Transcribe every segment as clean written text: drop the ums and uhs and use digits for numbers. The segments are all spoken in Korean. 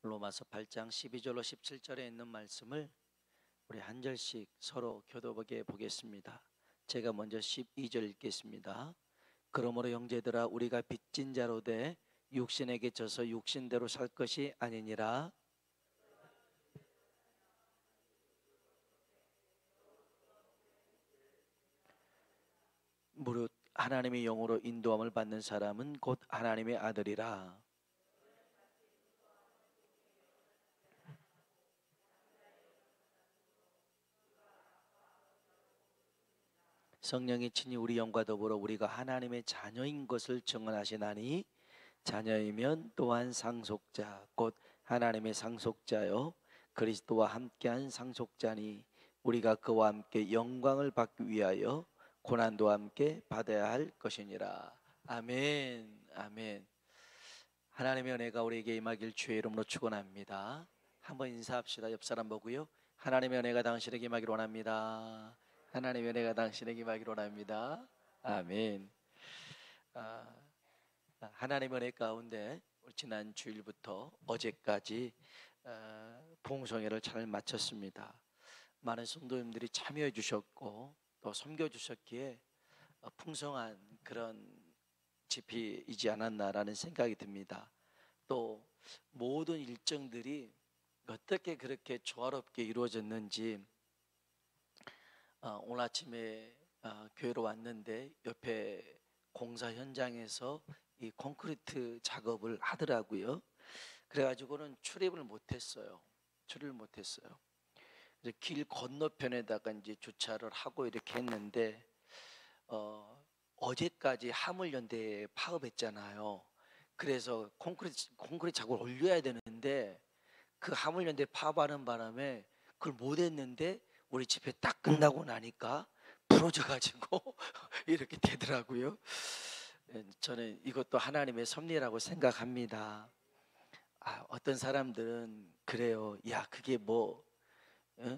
로마서 8장 12절로 17절에 있는 말씀을 우리 한 절씩 서로 교도하게 보겠습니다. 제가 먼저 12절 읽겠습니다. 그러므로 형제들아 우리가 빚진 자로 돼 육신에게 져서 육신대로 살 것이 아니니라. 무릇 하나님의 영으로 인도함을 받는 사람은 곧 하나님의 아들이라. 성령이 친히 우리 영과 더불어 우리가 하나님의 자녀인 것을 증언하시나니 자녀이면 또한 상속자 곧 하나님의 상속자요 그리스도와 함께한 상속자니 우리가 그와 함께 영광을 받기 위하여 고난도 함께 받아야 할 것이니라. 아멘. 아멘. 하나님의 은혜가 우리에게 임하길 주의 이름으로 축원합니다. 한번 인사합시다. 옆 사람 보고요. 하나님의 은혜가 당신에게 임하길 원합니다. 하나님의 은혜가 당신에게 임하길 원합니다. 아멘. 하나님의 은혜 가운데 지난 주일부터 어제까지 봉송회를 잘 마쳤습니다. 많은 성도님들이 참여해 주셨고 또 섬겨 주셨기에 풍성한 그런 집회이지 않았나라는 생각이 듭니다. 또 모든 일정들이 어떻게 그렇게 조화롭게 이루어졌는지 오늘 아침에 교회로 왔는데 옆에 공사 현장에서 이 콘크리트 작업을 하더라고요. 그래가지고는 출입을 못했어요. 그래서 길 건너편에다가 이제 주차를 하고 이렇게 했는데 어제까지 화물연대에 파업했잖아요. 그래서 콘크리트 작업을 올려야 되는데 그 화물연대 파업하는 바람에 그걸 못했는데 우리 집회 딱 끝나고 나니까 부러져가지고 이렇게 되더라고요. 저는 이것도 하나님의 섭리라고 생각합니다. 어떤 사람들은 그래요. 야 그게 뭐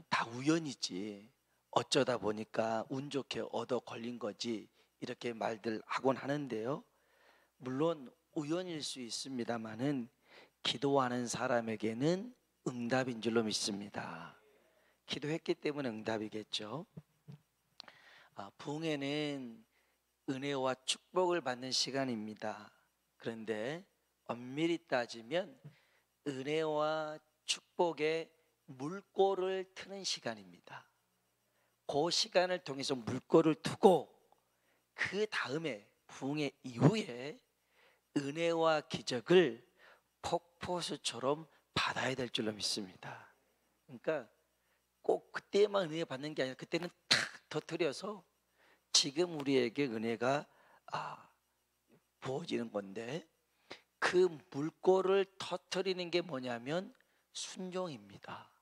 다 우연이지 어쩌다 보니까 운 좋게 얻어 걸린 거지 이렇게 말들 하곤 하는데요. 물론 우연일 수 있습니다만은 기도하는 사람에게는 응답인 줄로 믿습니다. 기도했기 때문에 응답이겠죠. 부흥회는 은혜와 축복을 받는 시간입니다. 그런데 엄밀히 따지면 은혜와 축복의 물꼬를 트는 시간입니다. 그 시간을 통해서 물꼬를 두고 그 다음에 부흥회 이후에 은혜와 기적을 폭포수처럼 받아야 될 줄로 믿습니다. 그러니까 꼭 그때만 은혜 받는 게 아니라 그때는 탁 터뜨려서 지금 우리에게 은혜가 부어지는 건데 그 물꼬를 터뜨리는 게 뭐냐면 순종입니다.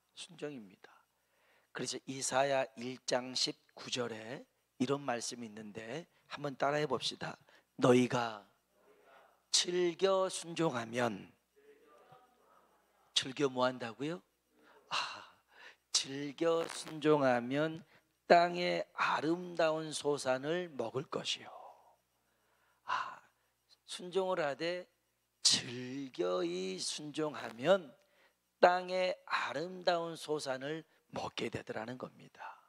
그래서 이사야 1장 19절에 이런 말씀이 있는데 한번 따라해 봅시다. 너희가 즐겨 순종하면 즐겨 뭐 한다고요? 즐겨 순종하면 땅의 아름다운 소산을 먹을 것이요. 순종을 하되 즐겨이 순종하면 땅의 아름다운 소산을 먹게 되더라는 겁니다.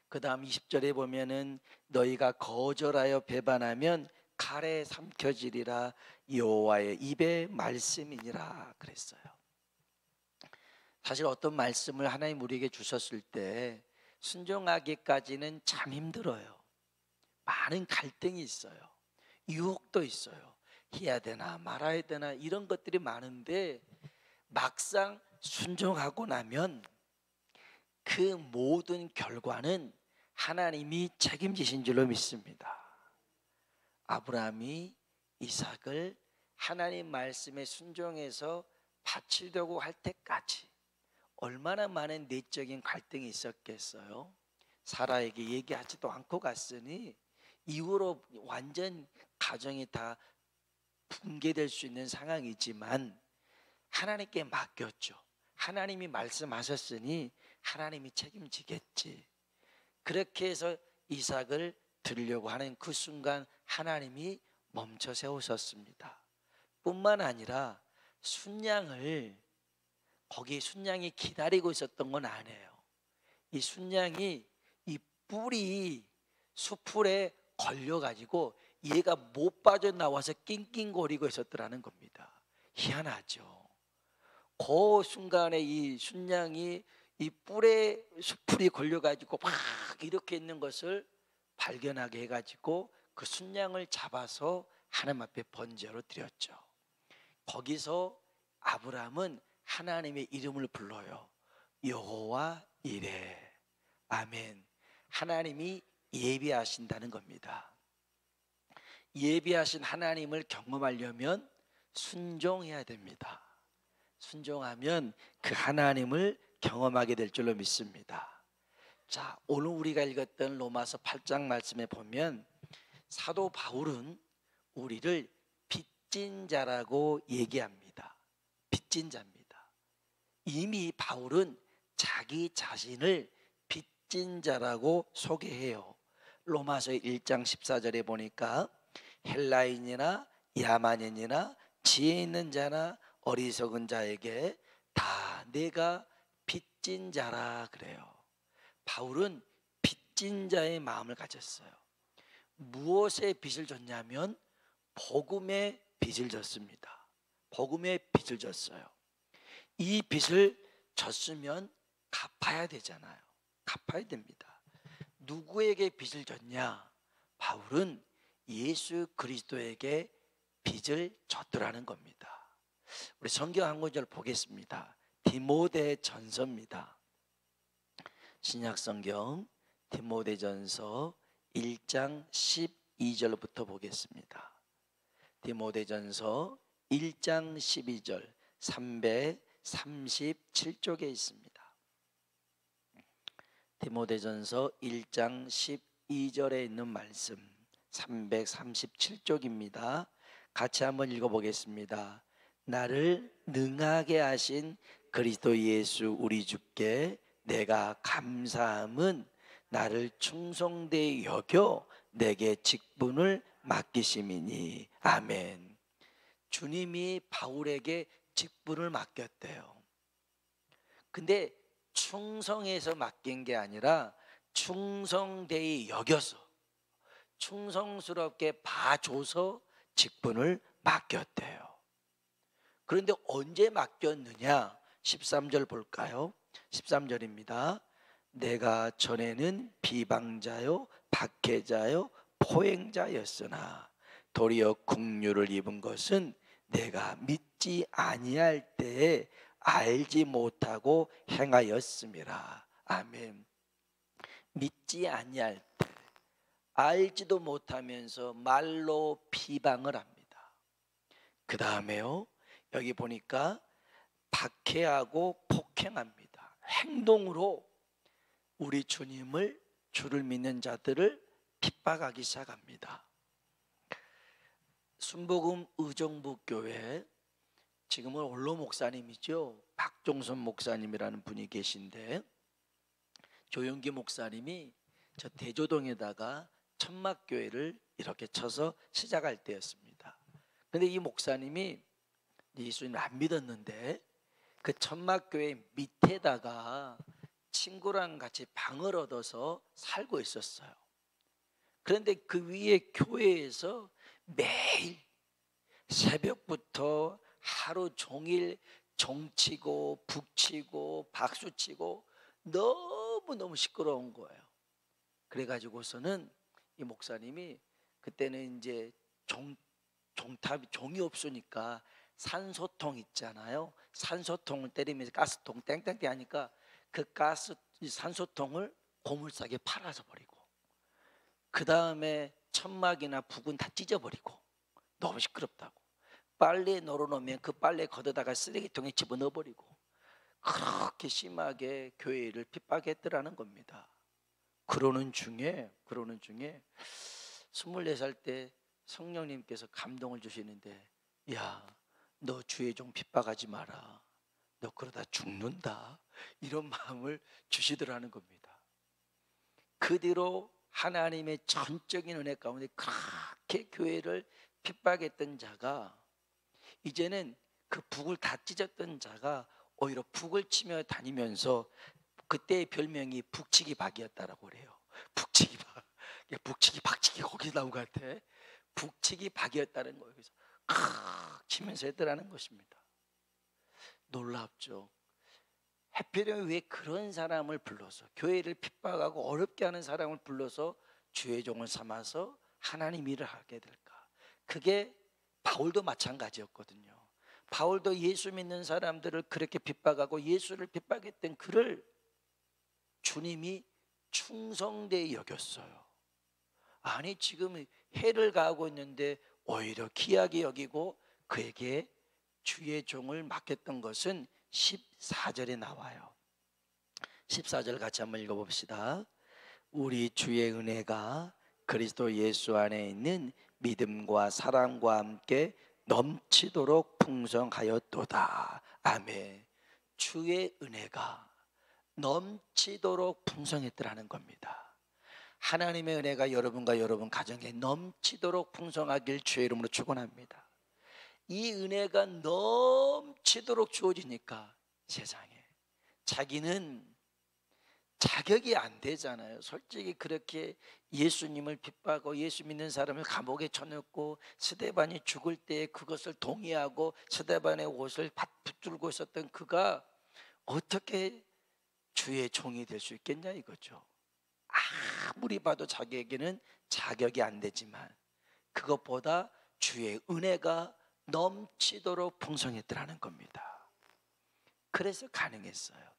그 다음 20절에 보면은 너희가 거절하여 배반하면 칼에 삼켜지리라 여호와의 입의 말씀이니라 그랬어요. 사실 어떤 말씀을 하나님 우리에게 주셨을 때 순종하기까지는 참 힘들어요. 많은 갈등이 있어요. 유혹도 있어요. 해야 되나 말아야 되나 이런 것들이 많은데 막상 순종하고 나면 그 모든 결과는 하나님이 책임지신 줄로 믿습니다. 아브라함이 이삭을 하나님 말씀에 순종해서 바치려고 할 때까지 얼마나 많은 내적인 갈등이 있었겠어요. 사라에게 얘기하지도 않고 갔으니 이후로 완전 가정이 다 붕괴될 수 있는 상황이지만 하나님께 맡겼죠. 하나님이 말씀하셨으니 하나님이 책임지겠지. 그렇게 해서 이삭을 드리려고 하는 그 순간 하나님이 멈춰 세우셨습니다. 뿐만 아니라 순양을 거기 순양이 기다리고 있었던 건 아니에요. 이 순양이 이 뿔이 수풀에 걸려가지고 얘가 못 빠져나와서 낑낑거리고 있었더라는 겁니다. 희한하죠. 그 순간에 이 순양이 이 뿔에 수풀이 걸려가지고 막 이렇게 있는 것을 발견하게 해가지고 그 순양을 잡아서 하나님 앞에 번제로 드렸죠. 거기서 아브라함은 하나님의 이름을 불러요. 여호와 이레. 아멘. 하나님이 예비하신다는 겁니다. 예비하신 하나님을 경험하려면 순종해야 됩니다. 순종하면 그 하나님을 경험하게 될 줄로 믿습니다. 자, 오늘 우리가 읽었던 로마서 8장 말씀에 보면 사도 바울은 우리를 빚진 자라고 얘기합니다. 빚진 자입니다. 이미 바울은 자기 자신을 빚진 자라고 소개해요. 로마서 1장 14절에 보니까 헬라인이나 야만인이나 지혜 있는 자나 어리석은 자에게 다 내가 빚진 자라 그래요. 바울은 빚진 자의 마음을 가졌어요. 무엇에 빚을 졌냐면 복음의 빚을 졌습니다. 복음의 빚을 졌어요. 이 빚을 졌으면 갚아야 되잖아요. 갚아야 됩니다. 누구에게 빚을 졌냐? 바울은 예수 그리스도에게 빚을 졌더라는 겁니다. 우리 성경 한 구절 보겠습니다. 디모데 전서입니다. 신약 성경 디모데 전서 1장 12절부터 보겠습니다. 디모데 전서 1장 12절 337쪽에 있습니다. 디모데전서 1장 12절에 있는 말씀 337쪽입니다. 같이 한번 읽어보겠습니다. 나를 능하게 하신 그리스도 예수 우리 주께 내가 감사함은 나를 충성되이 여겨 내게 직분을 맡기심이니. 아멘. 주님이 바울에게 직분을 맡겼대요. 근데 충성해서 맡긴 게 아니라 충성되이 여겨서 충성스럽게 봐줘서 직분을 맡겼대요. 그런데 언제 맡겼느냐? 13절 볼까요? 13절입니다. 내가 전에는 비방자요 박해자요 포행자였으나 도리어 긍휼을 입은 것은 내가 믿지 아니할 때에 알지 못하고 행하였음이라. 아멘. 믿지 아니할 때 알지도 못하면서 말로 비방을 합니다. 그 다음에요, 여기 보니까 박해하고 폭행합니다. 행동으로 우리 주님을, 주를 믿는 자들을 핍박하기 시작합니다. 순복음 의정부교회, 지금은 원로 목사님이죠. 박종선 목사님이라는 분이 계신데, 조용기 목사님이 저 대조동에다가 천막교회를 이렇게 쳐서 시작할 때였습니다. 그런데 이 목사님이 예수님 안 믿었는데 그 천막교회 밑에다가 친구랑 같이 방을 얻어서 살고 있었어요. 그런데 그 위에 교회에서 매일 새벽부터 하루 종일 종치고 북치고 박수치고 너무너무 시끄러운 거예요. 그래가지고서는 이 목사님이 그때는 이제 종이 없으니까 산소통 있잖아요. 산소통을 때리면서 가스통 땡땡땡 하니까 그 산소통을 고물싸게 팔아서 버리고, 그 다음에 천막이나 북은 다 찢어버리고, 너무 시끄럽다고 빨래 널어놓으면 그 빨래 걷어다가 쓰레기통에 집어넣어버리고, 그렇게 심하게 교회를 핍박했더라는 겁니다. 그러는 중에 24살 때 성령님께서 감동을 주시는데, 야, 너 주의 종 핍박하지 마라, 너 그러다 죽는다, 이런 마음을 주시더라는 겁니다. 그 뒤로 하나님의 전적인 은혜 가운데 그렇게 교회를 핍박했던 자가 이제는 그 북을 다 찢었던 자가 오히려 북을 치며 다니면서 그때의 별명이 북치기 박이었다라고 그래요. 북치기 박. 북치기 박치기 거기 나온 것 같아. 북치기 박이었다는 거예요. 그래서 치면서 했더라는 것입니다. 놀랍죠. 하필이면 왜 그런 사람을 불러서 교회를 핍박하고 어렵게 하는 사람을 불러서 주의 종을 삼아서 하나님 일을 하게 될까? 그게 바울도 마찬가지였거든요. 바울도 예수 믿는 사람들을 그렇게 핍박하고 예수를 핍박했던 그를 주님이 충성되이 여겼어요. 아니 지금 해를 가하고 있는데 오히려 귀하게 여기고 그에게 주의 종을 맡겼던 것은 14절에 나와요. 14절 같이 한번 읽어봅시다. 우리 주의 은혜가 그리스도 예수 안에 있는 믿음과 사랑과 함께 넘치도록 풍성하였도다. 아멘. 주의 은혜가 넘치도록 풍성했더라는 겁니다. 하나님의 은혜가 여러분과 여러분 가정에 넘치도록 풍성하길 주의 이름으로 축원합니다. 이 은혜가 넘치도록 주어지니까 세상에 자기는 자격이 안 되잖아요. 솔직히 그렇게 예수님을 핍박하고 예수 믿는 사람을 감옥에 쳐넣고 스데반이 죽을 때 그것을 동의하고 스데반의 옷을 붙들고 있었던 그가 어떻게 주의 종이 될 수 있겠냐 이거죠. 아무리 봐도 자기에게는 자격이 안 되지만 그것보다 주의 은혜가 넘치도록 풍성했더라는 겁니다. 그래서 가능했어요.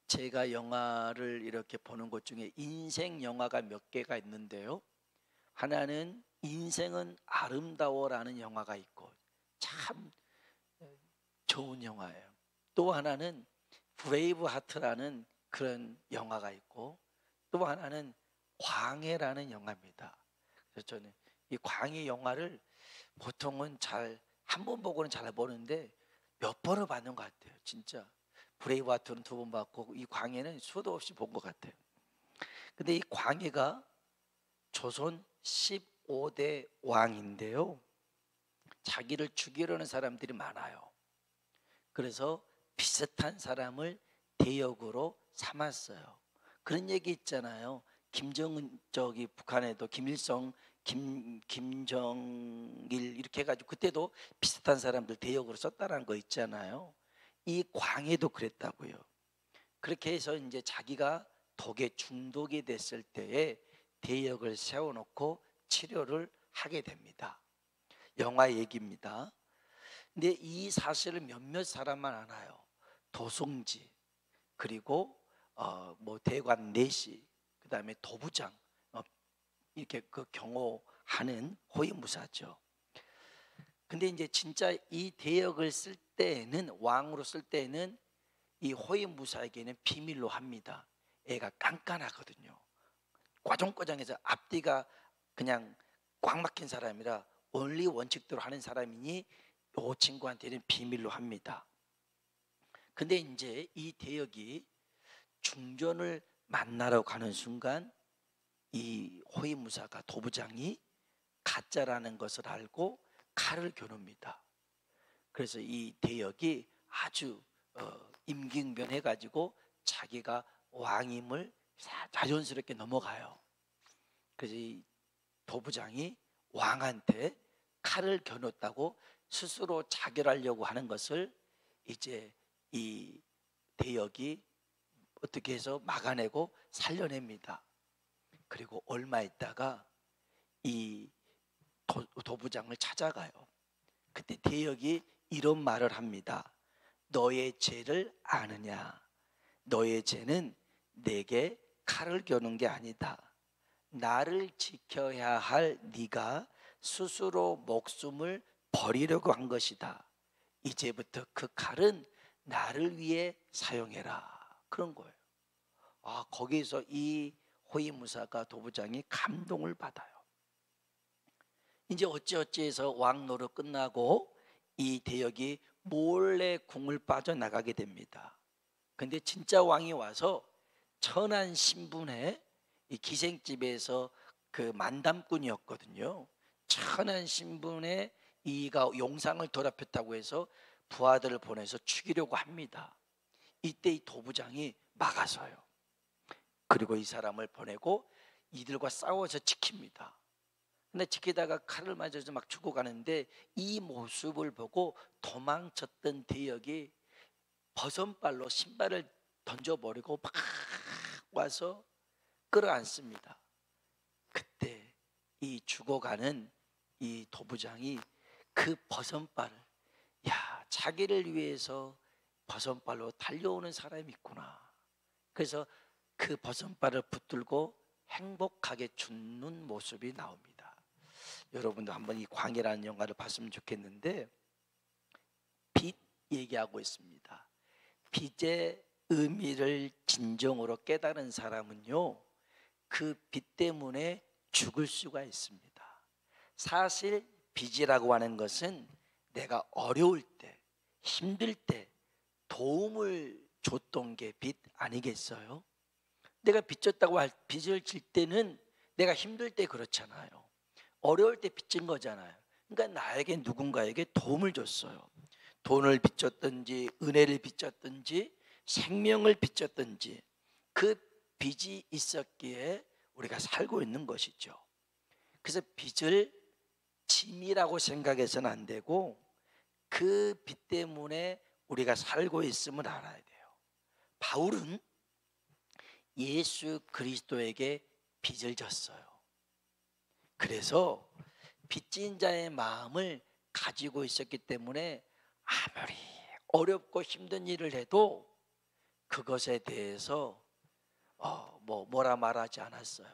제가 영화를 이렇게 보는 것 중에 인생 영화가 몇 개가 있는데요, 하나는 인생은 아름다워라는 영화가 있고 참 좋은 영화예요. 또 하나는 브레이브 하트라는 그런 영화가 있고 또 하나는 광해라는 영화입니다. 그래서 저는 이 광해 영화를 보통은 잘 한 번 보고는 잘 보는데 몇 번을 봤는 것 같아요. 진짜 브레이브 하트는 2번 봤고 이 광해는 수도 없이 본 것 같아요. 근데 이 광해가 조선 15대 왕인데요, 자기를 죽이려는 사람들이 많아요. 그래서 비슷한 사람을 대역으로 삼았어요. 그런 얘기 있잖아요. 김정은 북한에도 김일성, 김정일 이렇게 해가지고 그때도 비슷한 사람들 대역으로 썼다는 거 있잖아요. 이 광해도 그랬다고요. 그렇게 해서 이제 자기가 독에 중독이 됐을 때에 대역을 세워놓고 치료를 하게 됩니다. 영화 얘기입니다. 근데 이 사실을 몇몇 사람만 알아요. 도송지, 그리고 뭐 대관 내시, 그 다음에 도부장, 이렇게 그 경호하는 호위무사죠. 근데 이제 진짜 이 대역을 쓸 때에는, 왕으로 쓸 때에는 이 호위무사에게는 비밀로 합니다. 애가 깐깐하거든요. 꽈종꽈종해서 앞뒤가 그냥 꽉 막힌 사람이라 원리 원칙대로 하는 사람이니 이 친구한테는 비밀로 합니다. 근데 이제 이 대역이 중전을 만나러 가는 순간 이 호위무사가, 도부장이 가짜라는 것을 알고 칼을 겨눕니다. 그래서 이 대역이 아주 임기응변해가지고 자기가 왕임을 자연스럽게 넘어가요. 그래서 이 도부장이 왕한테 칼을 겨눴다고 스스로 자결하려고 하는 것을 이제 이 대역이 어떻게 해서 막아내고 살려냅니다. 그리고 얼마 있다가 이 도부장을 찾아가요. 그때 대역이 이런 말을 합니다. 너의 죄를 아느냐? 너의 죄는 내게 칼을 겨눈 게 아니다. 나를 지켜야 할 네가 스스로 목숨을 버리려고 한 것이다. 이제부터 그 칼은 나를 위해 사용해라. 그런 거예요. 거기서 이 호위무사가, 도부장이 감동을 받아요. 이제 어찌어찌해서 왕노릇 끝나고 이 대역이 몰래 궁을 빠져나가게 됩니다. 근데 진짜 왕이 와서 천한 신분의 이 기생집에서 그 만담꾼이었거든요. 천한 신분의 이가 용상을 더럽혔다고 해서 부하들을 보내서 죽이려고 합니다. 이때 이 도부장이 막아서요. 그리고 이 사람을 보내고 이들과 싸워서 지킵니다. 근데 지키다가 칼을 맞아서 막 죽어가는데 이 모습을 보고 도망쳤던 대역이 버선발로 신발을 던져버리고 막 와서 끌어안습니다. 그때 이 죽어가는 이 도부장이 그 버선발을, 야, 자기를 위해서 버선발로 달려오는 사람이 있구나. 그래서 그 버선발을 붙들고 행복하게 죽는 모습이 나옵니다. 여러분도 한번 이 광해라는 영화를 봤으면 좋겠는데, 빛 얘기하고 있습니다. 빛의 의미를 진정으로 깨달은 사람은요, 그 빛 때문에 죽을 수가 있습니다. 사실 빚이라고 하는 것은 내가 어려울 때, 힘들 때 도움을 줬던 게 빚 아니겠어요? 내가 빚졌다고 빚을 질 때는 내가 힘들 때 그렇잖아요. 어려울 때 빚진 거잖아요. 그러니까 나에게 누군가에게 도움을 줬어요. 돈을 빚졌든지 은혜를 빚졌든지 생명을 빚졌든지 그 빚이 있었기에 우리가 살고 있는 것이죠. 그래서 빚을 짐이라고 생각해서는 안 되고 그 빚 때문에 우리가 살고 있음을 알아야 돼요. 바울은 예수 그리스도에게 빚을 졌어요. 그래서 빚진 자의 마음을 가지고 있었기 때문에 아무리 어렵고 힘든 일을 해도 그것에 대해서 뭐라 말하지 않았어요.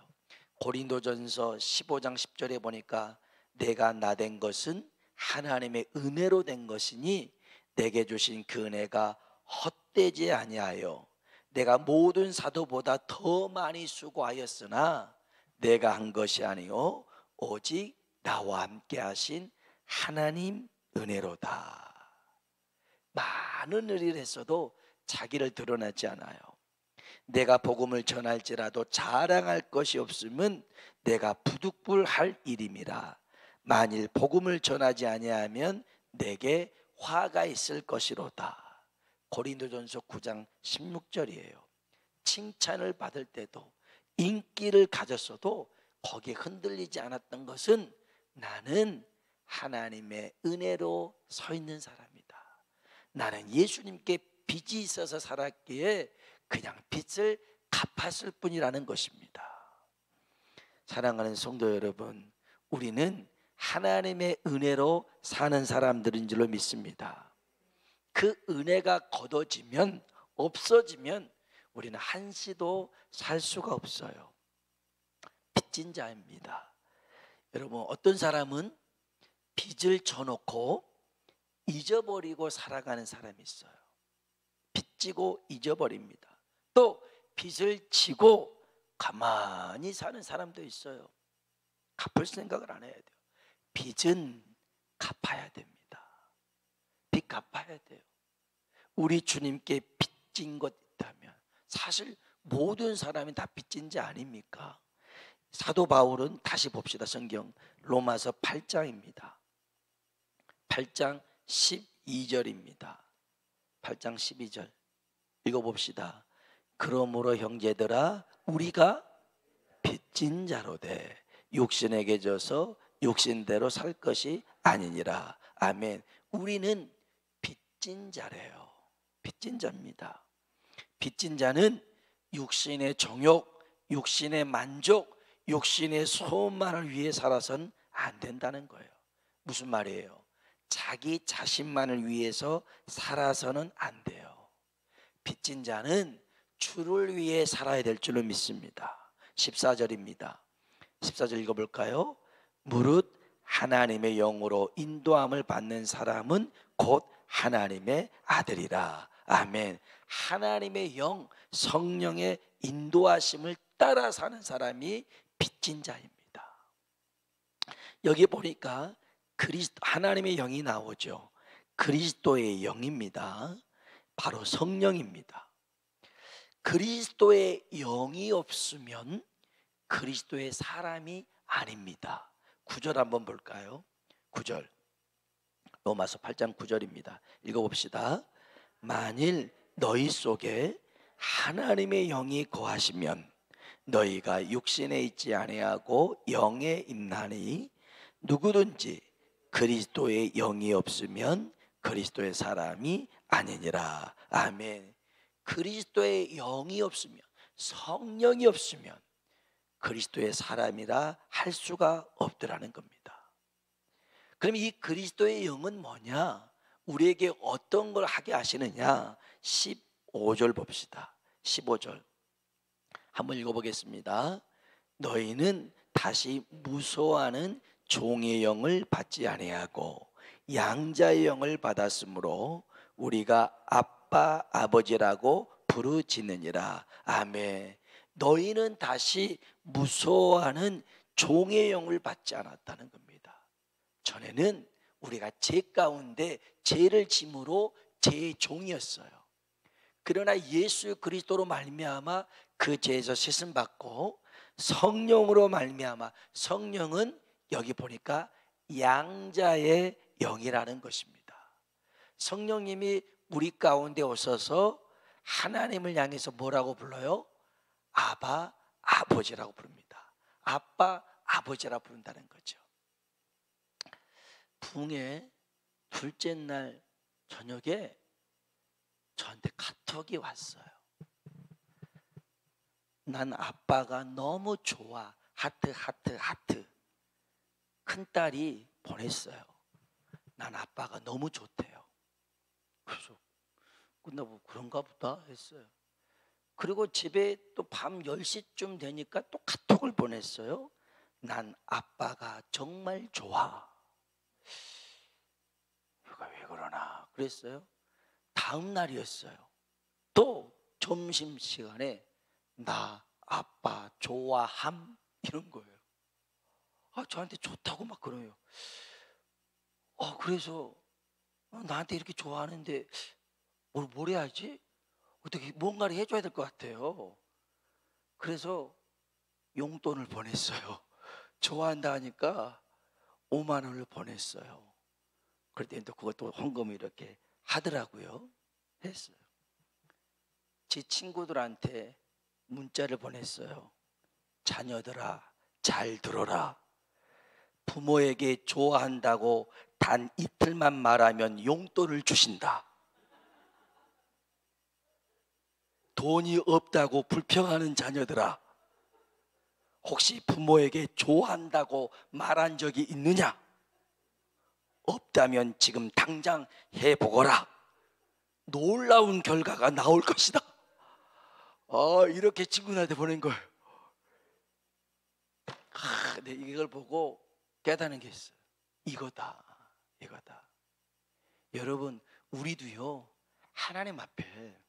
고린도전서 15장 10절에 보니까 내가 나 된 것은 하나님의 은혜로 된 것이니 내게 주신 그 은혜가 헛되지 아니하여 내가 모든 사도보다 더 많이 수고하였으나 내가 한 것이 아니요 오직 나와 함께 하신 하나님 은혜로다. 많은 일을 했어도 자기를 드러내지 않아요. 내가 복음을 전할지라도 자랑할 것이 없으면 내가 부득불할 일임이라. 만일 복음을 전하지 아니하면 내게 화가 있을 것이로다. 고린도전서 9장 16절이에요. 칭찬을 받을 때도 인기를 가졌어도 거기에 흔들리지 않았던 것은 나는 하나님의 은혜로 서 있는 사람이다. 나는 예수님께 빚이 있어서 살았기에 그냥 빚을 갚았을 뿐이라는 것입니다. 사랑하는 성도 여러분, 우리는 하나님의 은혜로 사는 사람들인 줄로 믿습니다. 그 은혜가 걷어지면, 없어지면 우리는 한시도 살 수가 없어요. 빚진 자입니다. 여러분, 어떤 사람은 빚을 져놓고 잊어버리고 살아가는 사람이 있어요. 빚지고 잊어버립니다. 또 빚을 지고 가만히 사는 사람도 있어요. 갚을 생각을 안 해야 돼요. 빚은 갚아야 됩니다. 빚 갚아야 돼요. 우리 주님께 빚진 것 있다면, 사실 모든 사람이 다 빚진 자 아닙니까? 사도 바울은, 다시 봅시다. 성경 로마서 8장입니다 8장 12절입니다 8장 12절 읽어봅시다. 그러므로 형제들아 우리가 빚진 자로되 육신에게 져서 육신대로 살 것이 아니니라. 아멘. 우리는 빚진 자래요. 빚진 자입니다. 빚진 자는 육신의 정욕, 육신의 만족, 육신의 소원만을 위해 살아서는 안 된다는 거예요. 무슨 말이에요? 자기 자신만을 위해서 살아서는 안 돼요. 빚진 자는 주를 위해 살아야 될 줄로 믿습니다. 14절입니다 14절 읽어볼까요? 무릇 하나님의 영으로 인도함을 받는 사람은 곧 하나님의 아들이라. 아멘. 하나님의 영, 성령의 인도하심을 따라 사는 사람이 빚진 자입니다. 여기 보니까 하나님의 영이 나오죠. 그리스도의 영입니다. 바로 성령입니다. 그리스도의 영이 없으면 그리스도의 사람이 아닙니다. 9절 한번 볼까요? 9절 로마서 8장 9절입니다. 읽어봅시다. 만일 너희 속에 하나님의 영이 거하시면 너희가 육신에 있지 아니하고 영에 있나니 누구든지 그리스도의 영이 없으면 그리스도의 사람이 아니니라. 아멘. 그리스도의 영이 없으면, 성령이 없으면 그리스도의 사람이라 할 수가 없더라는 겁니다. 그럼 이 그리스도의 영은 뭐냐? 우리에게 어떤 걸 하게 하시느냐? 15절 봅시다. 15절 한번 읽어보겠습니다. 너희는 다시 무서워하는 종의 영을 받지 아니하고 양자의 영을 받았으므로 우리가 아빠 아버지라고 부르짖느니라. 아멘. 너희는 다시 무서워하는 종의 영을 받지 않았다는 겁니다. 전에는 우리가 죄 가운데 죄를 짐으로 죄의 종이었어요. 그러나 예수 그리스도로 말미암아 그 죄에서 씻음 받고 성령으로 말미암아, 성령은 여기 보니까 양자의 영이라는 것입니다. 성령님이 우리 가운데 오셔서 하나님을 향해서 뭐라고 불러요? 아바 아버지라고 부릅니다. 아빠 아버지라고 부른다는 거죠. 부흥회 둘째 날 저녁에 저한테 카톡이 왔어요. 난 아빠가 너무 좋아. 하트 하트 하트. 큰딸이 보냈어요. 난 아빠가 너무 좋대요. 그래서 끝나고 그런가 보다 했어요. 그리고 집에 또 밤 10시쯤 되니까 또 카톡을 보냈어요. 난 아빠가 정말 좋아. 이거 왜 그러나 그랬어요. 다음 날이었어요. 또 점심시간에 나 아빠 좋아함 이런 거예요. 저한테 좋다고 막 그래요. 그래서 나한테 이렇게 좋아하는데 뭘 해야지? 어떻게 뭔가를 해줘야 될 것 같아요. 그래서 용돈을 보냈어요. 좋아한다 하니까 5만 원을 보냈어요. 그랬더니 또 그것도 헌금을 이렇게 하더라고요. 했어요. 제 친구들한테 문자를 보냈어요. 자녀들아, 잘 들어라. 부모에게 좋아한다고 단 이틀만 말하면 용돈을 주신다. 돈이 없다고 불평하는 자녀들아, 혹시 부모에게 좋아한다고 말한 적이 있느냐? 없다면 지금 당장 해보거라. 놀라운 결과가 나올 것이다. 이렇게 친구들한테 보낸 거예요. 네, 이걸 보고 깨닫는 게 있어요. 이거다. 여러분, 우리도요, 하나님 앞에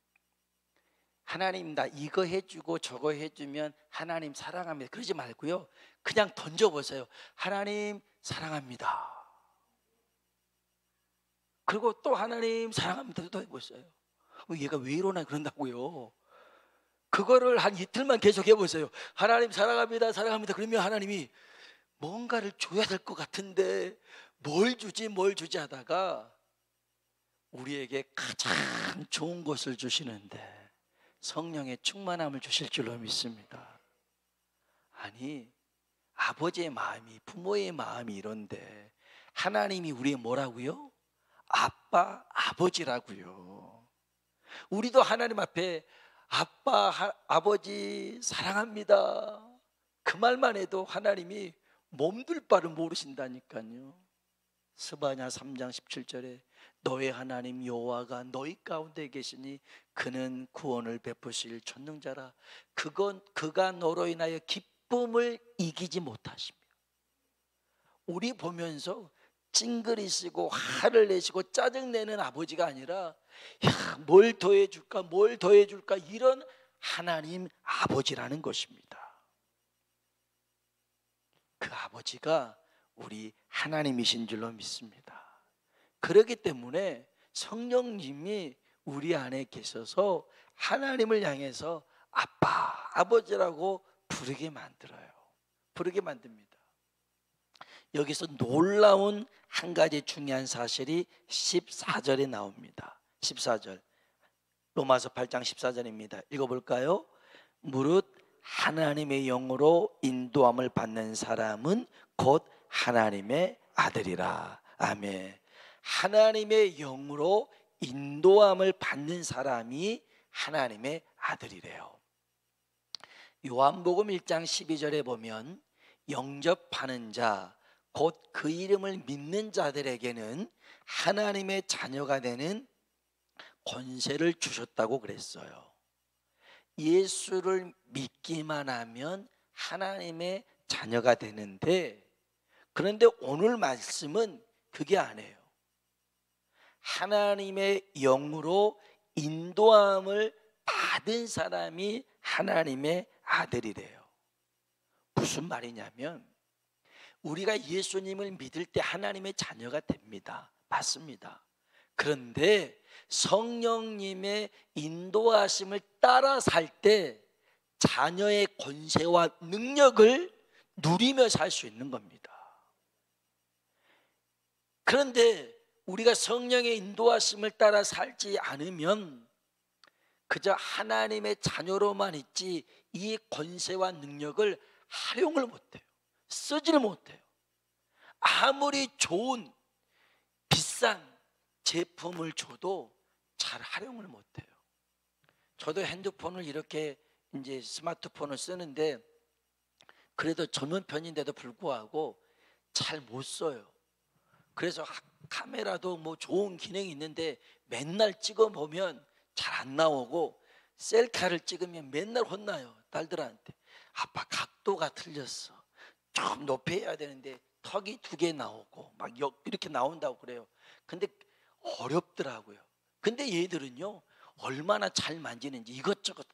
하나님 나 이거 해주고 저거 해주면 하나님 사랑합니다 그러지 말고요, 그냥 던져보세요. 하나님 사랑합니다. 그리고 또 하나님 사랑합니다 또 해보세요. 얘가 왜 이러나 그런다고요. 그거를 한 이틀만 계속 해보세요. 하나님 사랑합니다 그러면 하나님이 뭔가를 줘야 될 것 같은데 뭘 주지 하다가 우리에게 가장 좋은 것을 주시는데 성령의 충만함을 주실 줄로 믿습니다. 아니, 아버지의 마음이, 부모의 마음이 이런데 하나님이 우리의 뭐라고요? 아빠, 아버지라고요. 우리도 하나님 앞에 아빠, 아버지 사랑합니다 그 말만 해도 하나님이 몸둘 바를 모르신다니까요. 스바냐 3장 17절에 너의 하나님 여호와가 너희 가운데 계시니 그는 구원을 베푸실 전능자라. 그가 너로 인하여 기쁨을 이기지 못하시며. 우리 보면서 찡그리시고 화를 내시고 짜증내는 아버지가 아니라 뭘 더해줄까 이런 하나님 아버지라는 것입니다. 그 아버지가 우리 하나님이신 줄로 믿습니다. 그렇기 때문에 성령님이 우리 안에 계셔서 하나님을 향해서 아빠, 아버지라고 부르게 만들어요. 부르게 만듭니다. 여기서 놀라운 한 가지 중요한 사실이 14절에 나옵니다. 14절, 로마서 8장 14절입니다. 읽어볼까요? 무릇 하나님의 영으로 인도함을 받는 사람은 곧 하나님의 아들이라. 아멘. 하나님의 영으로 인도함을 받는 사람이 하나님의 아들이래요. 요한복음 1장 12절에 보면 영접하는 자, 곧 그 이름을 믿는 자들에게는 하나님의 자녀가 되는 권세를 주셨다고 그랬어요. 예수를 믿기만 하면 하나님의 자녀가 되는데, 그런데 오늘 말씀은 그게 아니에요. 하나님의 영으로 인도함을 받은 사람이 하나님의 아들이래요. 무슨 말이냐면, 우리가 예수님을 믿을 때 하나님의 자녀가 됩니다. 맞습니다. 그런데 성령님의 인도하심을 따라 살 때 자녀의 권세와 능력을 누리며 살 수 있는 겁니다. 그런데 우리가 성령의 인도하심을 따라 살지 않으면 그저 하나님의 자녀로만 있지 이 권세와 능력을 활용을 못해요. 쓰지를 못해요. 아무리 좋은 비싼 제품을 줘도 잘 활용을 못해요. 저도 핸드폰을 이렇게 이제 스마트폰을 쓰는데 그래도 젊은 편인데도 불구하고 잘 못 써요. 그래서 카메라도 뭐 좋은 기능이 있는데 맨날 찍어보면 잘 안 나오고, 셀카를 찍으면 맨날 혼나요. 딸들한테. 아빠 각도가 틀렸어. 좀 높이 해야 되는데 턱이 2개 나오고 막 이렇게 나온다고 그래요. 근데 어렵더라고요. 근데 얘들은요 얼마나 잘 만지는지 이것저것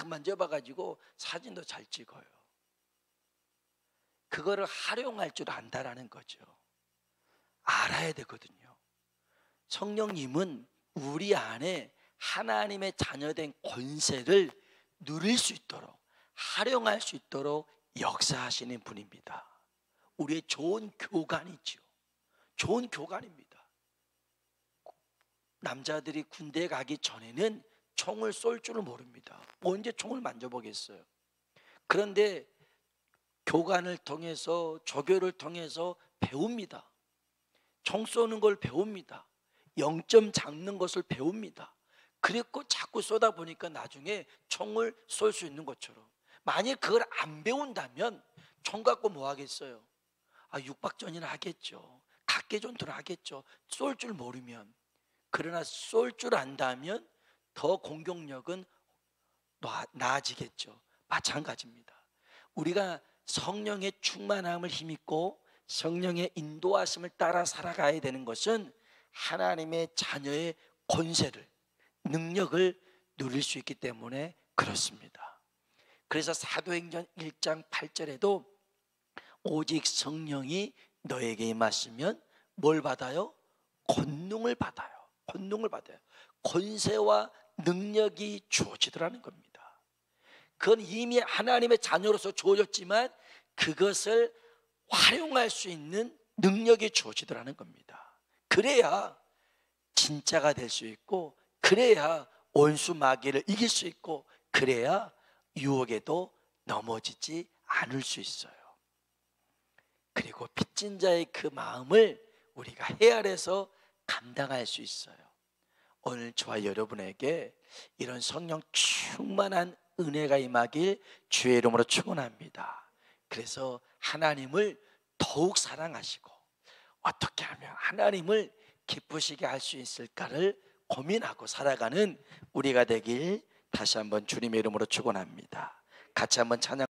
만져봐가지고 사진도 잘 찍어요. 그거를 활용할 줄 안다라는 거죠. 알아야 되거든요. 성령님은 우리 안에 하나님의 자녀된 권세를 누릴 수 있도록, 활용할 수 있도록 역사하시는 분입니다. 우리의 좋은 교관이죠. 좋은 교관입니다. 남자들이 군대에 가기 전에는 총을 쏠 줄을 모릅니다. 언제 총을 만져보겠어요. 그런데 교관을 통해서, 조교를 통해서 배웁니다. 총 쏘는 걸 배웁니다. 0점 잡는 것을 배웁니다. 그랬고 자꾸 쏘다 보니까 나중에 총을 쏠 수 있는 것처럼. 만약 그걸 안 배운다면 총 갖고 뭐 하겠어요? 육박전이나 하겠죠. 각개전투를 하겠죠. 쏠 줄 모르면. 그러나 쏠 줄 안다면 더 공격력은 나아지겠죠. 마찬가지입니다. 우리가 성령의 충만함을 힘입고 성령의 인도하심을 따라 살아가야 되는 것은 하나님의 자녀의 권세를, 능력을 누릴 수 있기 때문에 그렇습니다. 그래서 사도행전 1장 8절에도 오직 성령이 너에게 임하시면 뭘 받아요? 권능을 받아요. 권능을 받아요. 권세와 능력이 주어지더라는 겁니다. 그건 이미 하나님의 자녀로서 주어졌지만 그것을 활용할 수 있는 능력이 주어지더라는 겁니다. 그래야 진짜가 될 수 있고, 그래야 원수 마귀를 이길 수 있고, 그래야 유혹에도 넘어지지 않을 수 있어요. 그리고 빚진 자의 그 마음을 우리가 헤아려서 감당할 수 있어요. 오늘 저와 여러분에게 이런 성령 충만한 은혜가 임하길 주의 이름으로 축원합니다. 그래서 하나님을 더욱 사랑하시고 어떻게 하면 하나님을 기쁘시게 할 수 있을까를 고민하고 살아가는 우리가 되길 다시 한번 주님의 이름으로 축원합니다. 같이 한번 찬양